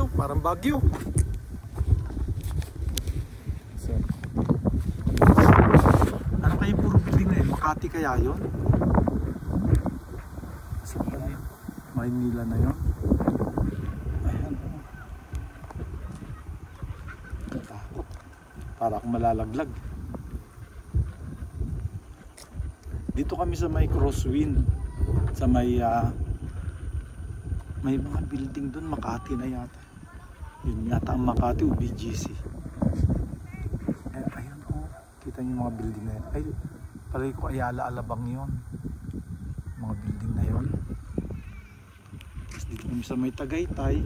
oh, parang Baguio. So, ano kaya puro building na yun? Makati kaya yun? Maynila na yun. Ayan. Natakot. Para akong malalaglag. Dito kami sa may crosswind. Sa may may mga building doon. Makati na yata. Yun yata ang Makati o BGC. Ayan oh. Kita niyo mga building na yun. Ay, palagi ko Ayala Alabang yun. Mga building na yun. Dito kami sa may Tagaytay.